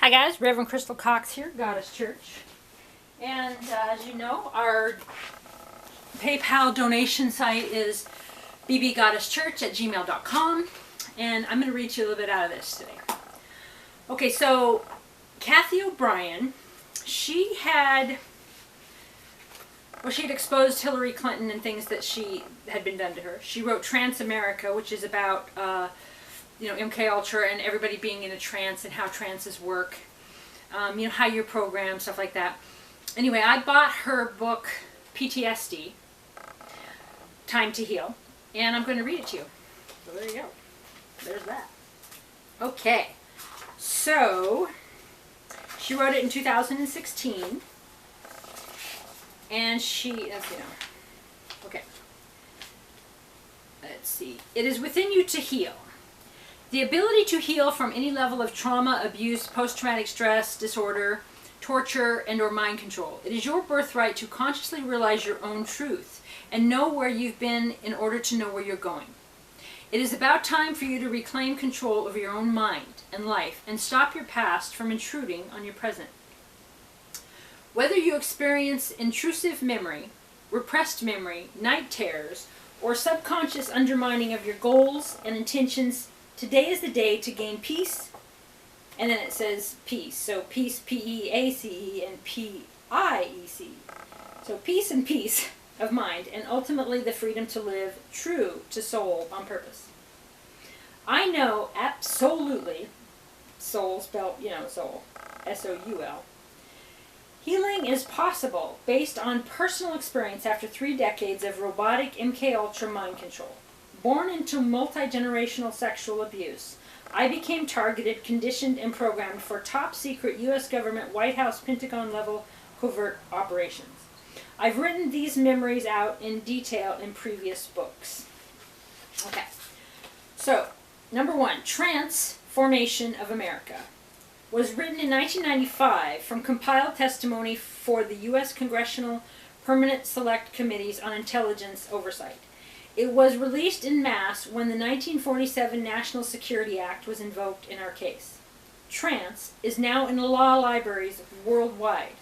Hi guys, Reverend Crystal Cox here, Goddess Church. And as you know, our PayPal donation site is bbgoddesschurch@gmail.com. And I'm going to read you a little bit out of this today. Okay, so Cathy Obrien, she had exposed Hillary Clinton and things that she had been done to her. She wrote Trance America, which is about MK Ultra and everybody being in a trance and how trances work, how you're programmed, stuff like that. Anyway, I bought her book, PTSD, Time to Heal, and I'm going to read it to you. So there you go. There's that. Okay. So, she wrote it in 2016, and okay. Let's see. It is within you to heal. The ability to heal from any level of trauma, abuse, post-traumatic stress, disorder, torture, and or mind control. It is your birthright to consciously realize your own truth and know where you've been in order to know where you're going. It is about time for you to reclaim control over your own mind and life and stop your past from intruding on your present. Whether you experience intrusive memory, repressed memory, night terrors, or subconscious undermining of your goals and intentions, today is the day to gain peace, and then it says peace. So peace, P-E-A-C-E, and P-I-E-C. So peace and peace of mind, and ultimately the freedom to live true to soul on purpose. I know absolutely, soul spelled, soul, S-O-U-L. Healing is possible based on personal experience after 3 decades of robotic MK Ultra mind control. Born into multi-generational sexual abuse, I became targeted, conditioned, and programmed for top-secret U.S. government White House Pentagon-level covert operations. I've written these memories out in detail in previous books. Okay, so, number 1, Trance, Formation of America, was written in 1995 from compiled testimony for the U.S. Congressional Permanent Select Committees on Intelligence Oversight. It was released en masse when the 1947 National Security Act was invoked in our case. Trance is now in law libraries worldwide,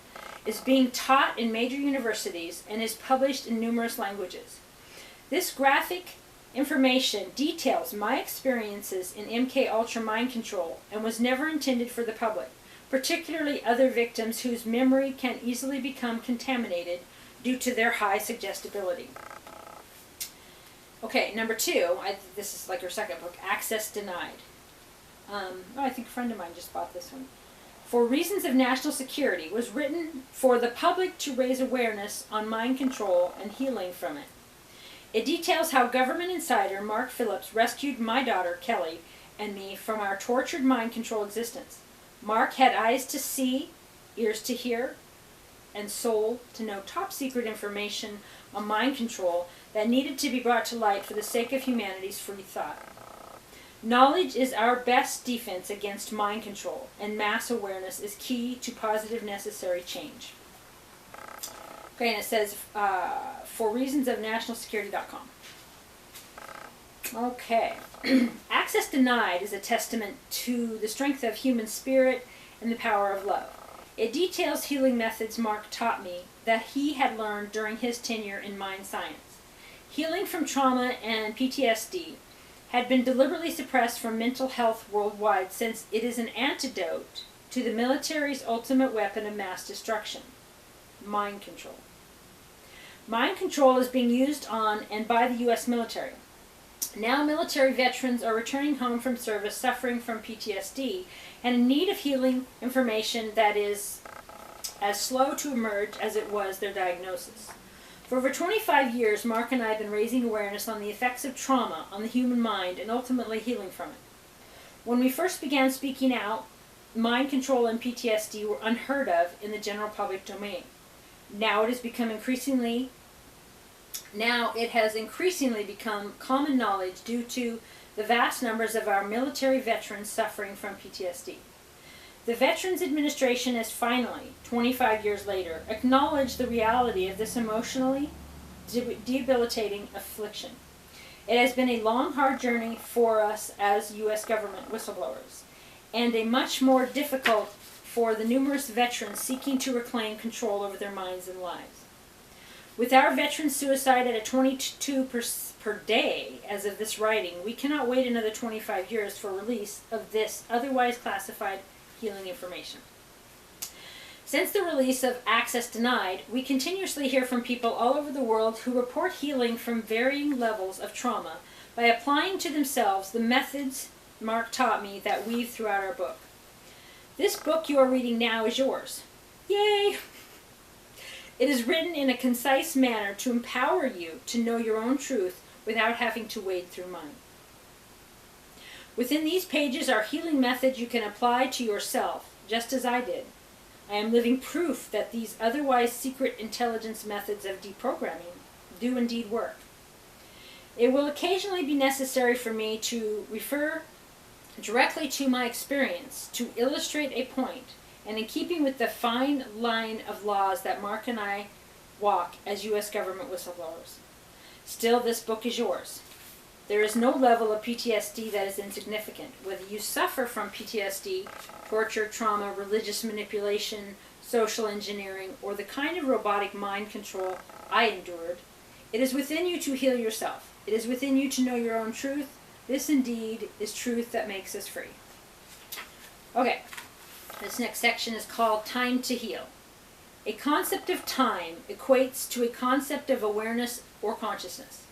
is being taught in major universities, and is published in numerous languages. This graphic information details my experiences in MK Ultra mind control and was never intended for the public, particularly other victims whose memory can easily become contaminated due to their high suggestibility. Okay, number 2, this is like her second book, Access Denied. I think a friend of mine just bought this one. For Reasons of National Security, was written for the public to raise awareness on mind control and healing from it. It details how government insider Mark Phillips rescued my daughter, Kelly, and me from our tortured mind control existence. Mark had eyes to see, ears to hear, and soul to know top secret information on mind control that needed to be brought to light for the sake of humanity's free thought. Knowledge is our best defense against mind control, and mass awareness is key to positive necessary change. Okay, and it says, for reasons of nationalsecurity.com. Okay. Access Denied is a testament to the strength of human spirit and the power of love. It details healing methods Mark taught me that he had learned during his tenure in mind science. Healing from trauma and PTSD had been deliberately suppressed from mental health worldwide since it is an antidote to the military's ultimate weapon of mass destruction, mind control. Mind control is being used on and by the U.S. military. Now military veterans are returning home from service suffering from PTSD and in need of healing information that is as slow to emerge as it was their diagnosis. For over 25 years, Mark and I have been raising awareness on the effects of trauma on the human mind and ultimately healing from it. When we first began speaking out, mind control and PTSD were unheard of in the general public domain. Now it has increasingly become common knowledge due to the vast numbers of our military veterans suffering from PTSD. The Veterans Administration has finally, 25 years later, acknowledged the reality of this emotionally debilitating affliction. It has been a long, hard journey for us as U.S. government whistleblowers, and a much more difficult for the numerous veterans seeking to reclaim control over their minds and lives. With our veteran suicide at a 22 per day as of this writing, we cannot wait another 25 years for release of this otherwise classified healing information. Since the release of Access Denied, we continuously hear from people all over the world who report healing from varying levels of trauma by applying to themselves the methods Mark taught me that weave throughout our book. This book you are reading now is yours. Yay! It is written in a concise manner to empower you to know your own truth without having to wade through mine. Within these pages are healing methods you can apply to yourself, just as I did. I am living proof that these otherwise secret intelligence methods of deprogramming do indeed work. It will occasionally be necessary for me to refer directly to my experience to illustrate a point, and in keeping with the fine line of laws that Mark and I walk as U.S. government whistleblowers. Still, this book is yours. There is no level of PTSD that is insignificant. Whether you suffer from PTSD, torture, trauma, religious manipulation, social engineering, or the kind of robotic mind control I endured, it is within you to heal yourself. It is within you to know your own truth. This indeed is truth that makes us free. Okay, this next section is called Time to Heal. A concept of time equates to a concept of awareness or consciousness.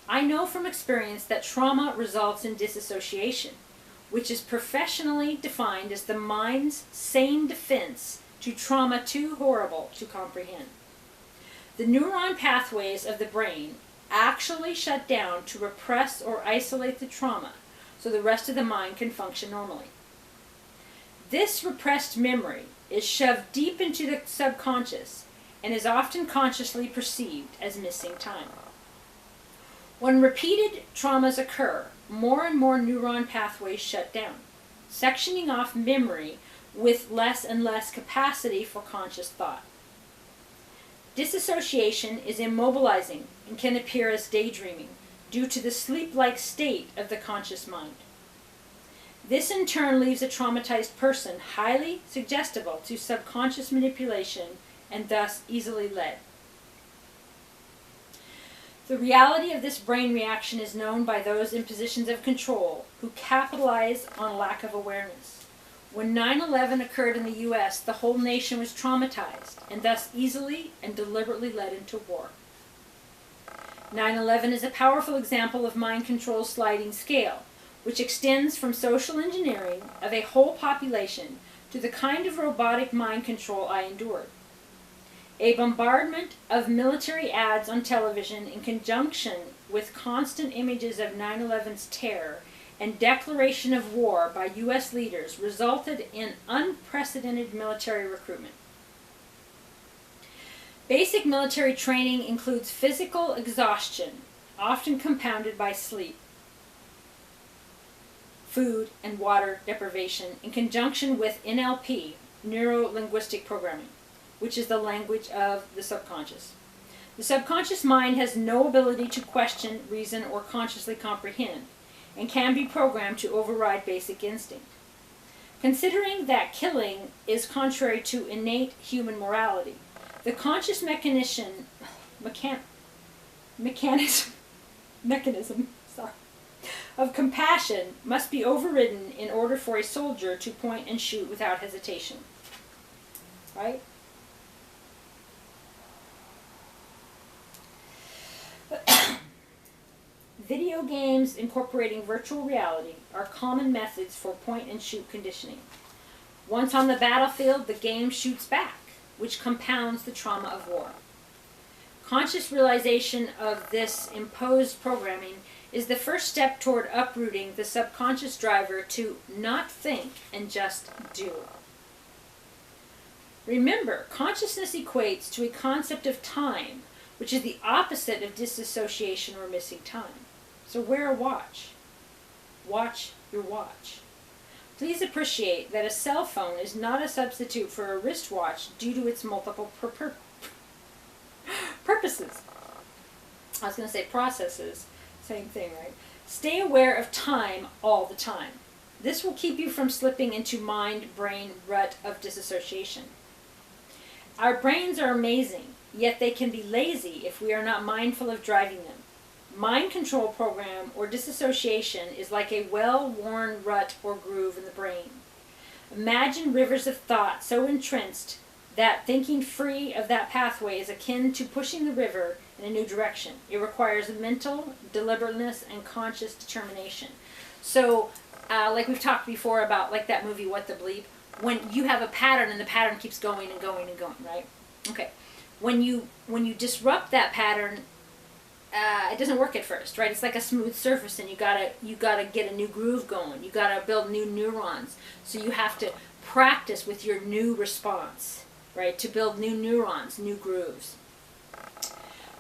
I know from experience that trauma results in disassociation, which is professionally defined as the mind's sane defense to trauma too horrible to comprehend. The neuron pathways of the brain actually shut down to repress or isolate the trauma so the rest of the mind can function normally. This repressed memory is shoved deep into the subconscious and is often consciously perceived as missing time. When repeated traumas occur, more and more neuron pathways shut down, sectioning off memory with less and less capacity for conscious thought. Disassociation is immobilizing and can appear as daydreaming due to the sleep-like state of the conscious mind. This in turn leaves a traumatized person highly suggestible to subconscious manipulation and thus easily led. The reality of this brain reaction is known by those in positions of control who capitalize on lack of awareness. When 9/11 occurred in the U.S., the whole nation was traumatized and thus easily and deliberately led into war. 9/11 is a powerful example of mind control's sliding scale, which extends from social engineering of a whole population to the kind of robotic mind control I endured. A bombardment of military ads on television in conjunction with constant images of 9/11's terror and declaration of war by U.S. leaders resulted in unprecedented military recruitment. Basic military training includes physical exhaustion, often compounded by sleep, food, and water deprivation in conjunction with NLP, neuro-linguistic programming, which is the language of the subconscious. The subconscious mind has no ability to question, reason, or consciously comprehend, and can be programmed to override basic instinct. Considering that killing is contrary to innate human morality, the conscious mechanism of compassion must be overridden in order for a soldier to point and shoot without hesitation. Right? Video games incorporating virtual reality are common methods for point-and-shoot conditioning. Once on the battlefield, the game shoots back, which compounds the trauma of war. Conscious realization of this imposed programming is the first step toward uprooting the subconscious driver to not think and just do. Remember, consciousness equates to a concept of time, which is the opposite of disassociation or missing time. So wear a watch. Watch your watch. Please appreciate that a cell phone is not a substitute for a wristwatch due to its multiple purposes. I was going to say processes. Same thing, right? Stay aware of time all the time. This will keep you from slipping into mind-brain rut of disassociation. Our brains are amazing, yet they can be lazy if we are not mindful of driving them. Mind control program or disassociation is like a well-worn rut or groove in the brain. Imagine rivers of thought so entrenched that thinking free of that pathway is akin to pushing the river in a new direction. It requires mental deliberateness and conscious determination. So, like we've talked before about like that movie, What the Bleep, when you have a pattern and the pattern keeps going and going and going, right? Okay. When you disrupt that pattern, it doesn't work at first, right? It's like a smooth surface, and you gotta get a new groove going. You gotta build new neurons. So you have to practice with your new response, right? To build new neurons, new grooves.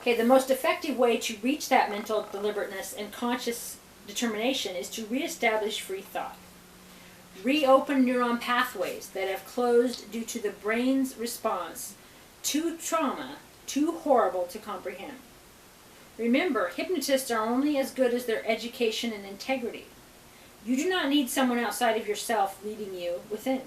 Okay, the most effective way to reach that mental deliberateness and conscious determination is to reestablish free thought. Reopen neuron pathways that have closed due to the brain's response to trauma too horrible to comprehend. Remember, hypnotists are only as good as their education and integrity. You do not need someone outside of yourself leading you within.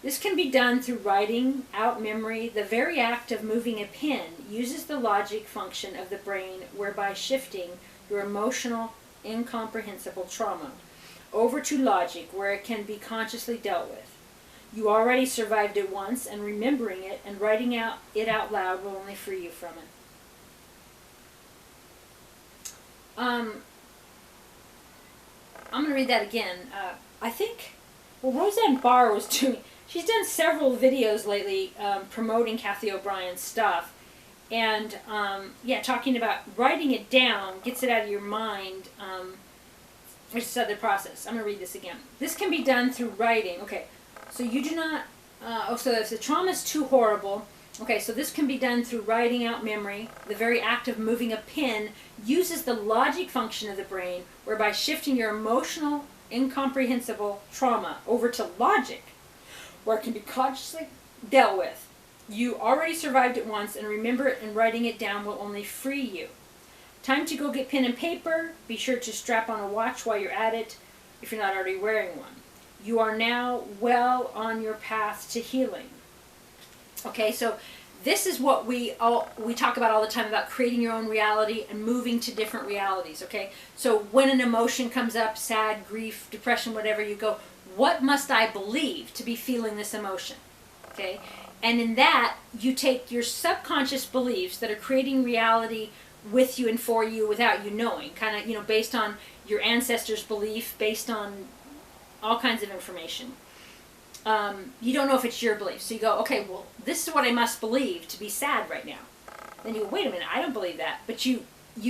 This can be done through writing out memory. The very act of moving a pen uses the logic function of the brain, whereby shifting your emotional, incomprehensible trauma over to logic where it can be consciously dealt with. You already survived it once, and remembering it and writing it out loud will only free you from it. I'm going to read that again. I think, Roseanne Barr was doing, she's done several videos lately promoting Cathy Obrien's stuff. And, talking about writing it down, gets it out of your mind, which is the process. I'm going to read this again. This can be done through writing. Okay, so you do not, so if the trauma is too horrible, okay, so this can be done through writing out memory. The very act of moving a pen uses the logic function of the brain, whereby shifting your emotional, incomprehensible trauma over to logic, where it can be consciously dealt with. You already survived it once, and remember it, and writing it down will only free you. Time to go get pen and paper. Be sure to strap on a watch while you're at it, if you're not already wearing one. You are now well on your path to healing. Okay, so this is what we talk about all the time, about creating your own reality and moving to different realities, okay? So when an emotion comes up, sad, grief, depression, whatever, you go, what must I believe to be feeling this emotion? Okay? And in that, you take your subconscious beliefs that are creating reality with you and for you without you knowing, kind of, based on your ancestors' belief, based on all kinds of information. You don't know if it's your belief. So you go, okay, well, this is what I must believe to be sad right now. Then you go, wait a minute, I don't believe that. But you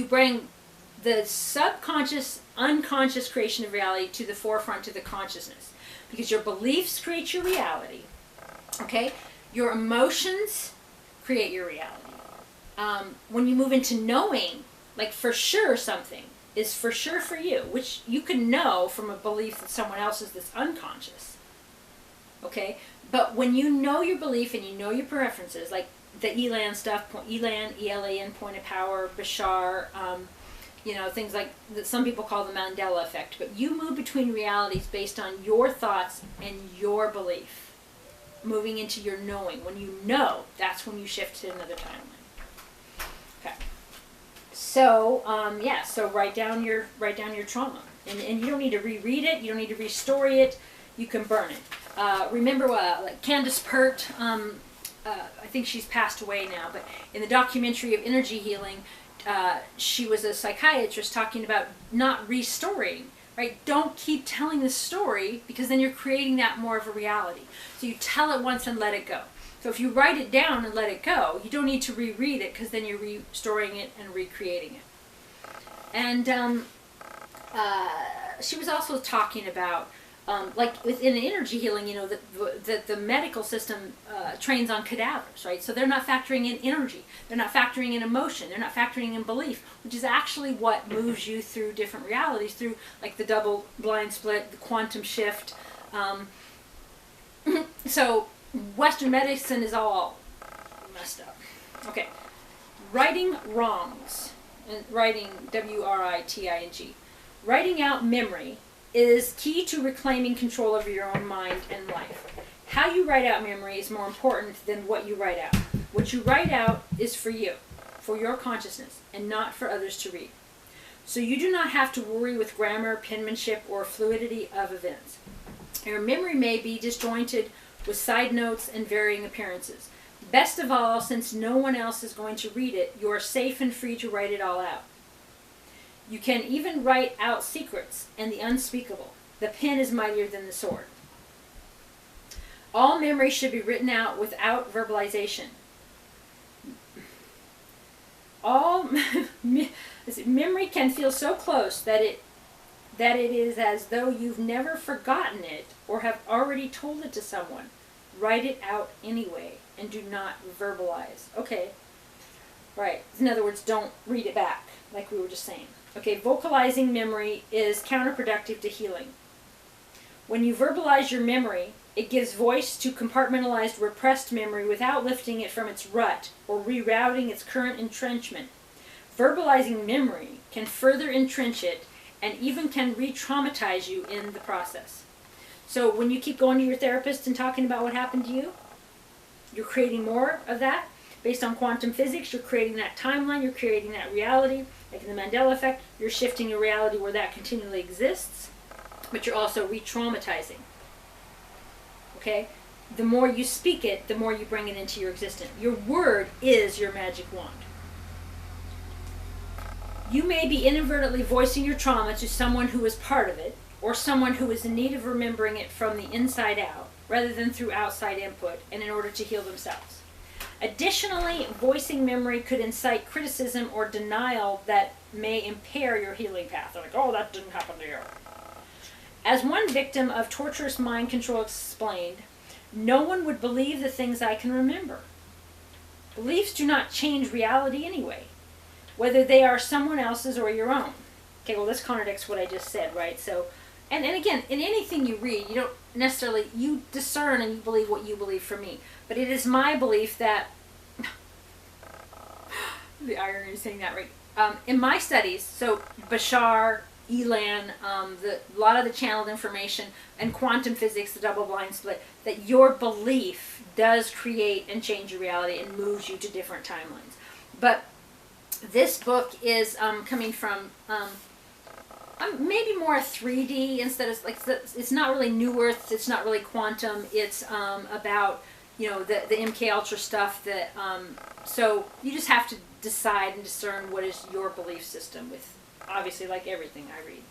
bring the subconscious, unconscious creation of reality to the forefront, to the consciousness. Because your beliefs create your reality. Okay? Your emotions create your reality. When you move into knowing, like for sure something is for sure for you, which you can know from a belief that someone else is that's unconscious. Okay? But when you know your belief and you know your preferences, like the Elan stuff, Elan, E-L-A-N, point of power, Bashar, things like that some people call the Mandela effect. But you move between realities based on your thoughts and your belief. Moving into your knowing. When you know, that's when you shift to another timeline. Okay. So, so write down your trauma. And you don't need to reread it, you don't need to restory it, you can burn it. Remember like Candace Pert, I think she's passed away now, but in the documentary of energy healing, she was a psychiatrist talking about not restoring. Right? Don't keep telling the story, because then you're creating that more of a reality. So you tell it once and let it go. So if you write it down and let it go, you don't need to reread it, because then you're restoring it and recreating it. And she was also talking about, like within energy healing, the medical system trains on cadavers, right? So they're not factoring in energy. They're not factoring in emotion. They're not factoring in belief, which is actually what moves you through different realities, through like the double blind split, the quantum shift. So Western medicine is all messed up. Okay. Righting wrongs. And writing, W-R-I-T-I-N-G. Writing out memory is key to reclaiming control over your own mind and life. How you write out memory is more important than what you write out. What you write out is for you, for your consciousness, and not for others to read. So you do not have to worry with grammar, penmanship, or fluidity of events. Your memory may be disjointed with side notes and varying appearances. Best of all, since no one else is going to read it, you are safe and free to write it all out. You can even write out secrets and the unspeakable. The pen is mightier than the sword. All memory should be written out without verbalization. All memory can feel so close that it is as though you've never forgotten it or have already told it to someone. Write it out anyway and do not verbalize. Okay, right. In other words, don't read it back, like we were just saying. Okay, vocalizing memory is counterproductive to healing. When you verbalize your memory, it gives voice to compartmentalized repressed memory without lifting it from its rut or rerouting its current entrenchment. Verbalizing memory can further entrench it and even can re-traumatize you in the process. So when you keep going to your therapist and talking about what happened to you, you're creating more of that. Based on quantum physics, you're creating that timeline, you're creating that reality. Like in the Mandela effect, you're shifting a reality where that continually exists, but you're also re-traumatizing. Okay? The more you speak it, the more you bring it into your existence. Your word is your magic wand. You may be inadvertently voicing your trauma to someone who is part of it, or someone who is in need of remembering it from the inside out, rather than through outside input, and in order to heal themselves. Additionally, voicing memory could incite criticism or denial that may impair your healing path. They're like, oh, that didn't happen to you. As one victim of torturous mind control explained, no one would believe the things I can remember. Beliefs do not change reality anyway, whether they are someone else's or your own. Okay, well, this contradicts what I just said, right? So, and again, in anything you read, you don't necessarily, you discern and you believe what you believe for me. But it is my belief that, the irony of saying that, right? In my studies, so Bashar, Elan, a lot of the channeled information, and quantum physics, the double-blind split, that your belief does create and change your reality and moves you to different timelines. But this book is coming from maybe more 3D instead of, like, it's not really New Earth, it's not really quantum, it's about, you know, the MK Ultra stuff that, so you just have to decide and discern what is your belief system with, obviously, like everything I read.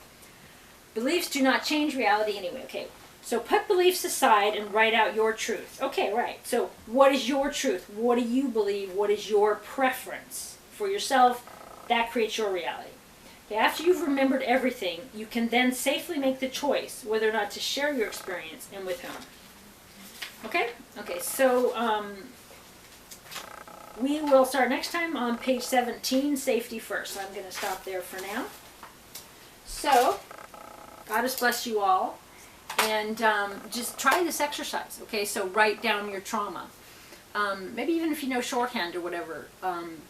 Beliefs do not change reality anyway. Okay, so put beliefs aside and write out your truth. Okay, right. So what is your truth? What do you believe? What is your preference for yourself? That creates your reality. Okay, after you've remembered everything, you can then safely make the choice whether or not to share your experience and with whom. Okay? Okay, so we will start next time on page 17, Safety First. So I'm going to stop there for now. So, God has blessed you all. And just try this exercise, okay? So write down your trauma. Maybe even if you know shorthand or whatever.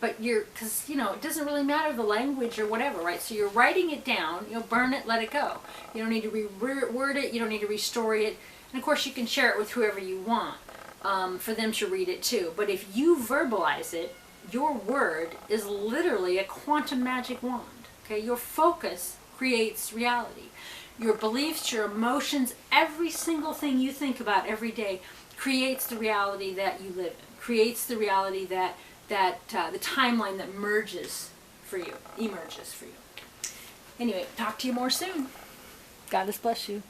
But because, you know, it doesn't really matter the language or whatever, right? So you're writing it down. You'll burn it, let it go. You don't need to reword it. You don't need to restore it. And, of course, you can share it with whoever you want for them to read it, too. But if you verbalize it, your word is literally a quantum magic wand, okay? Your focus creates reality. Your beliefs, your emotions, every single thing you think about every day creates the reality that you live in, creates the reality that the timeline that emerges for you. Anyway, talk to you more soon. God bless you.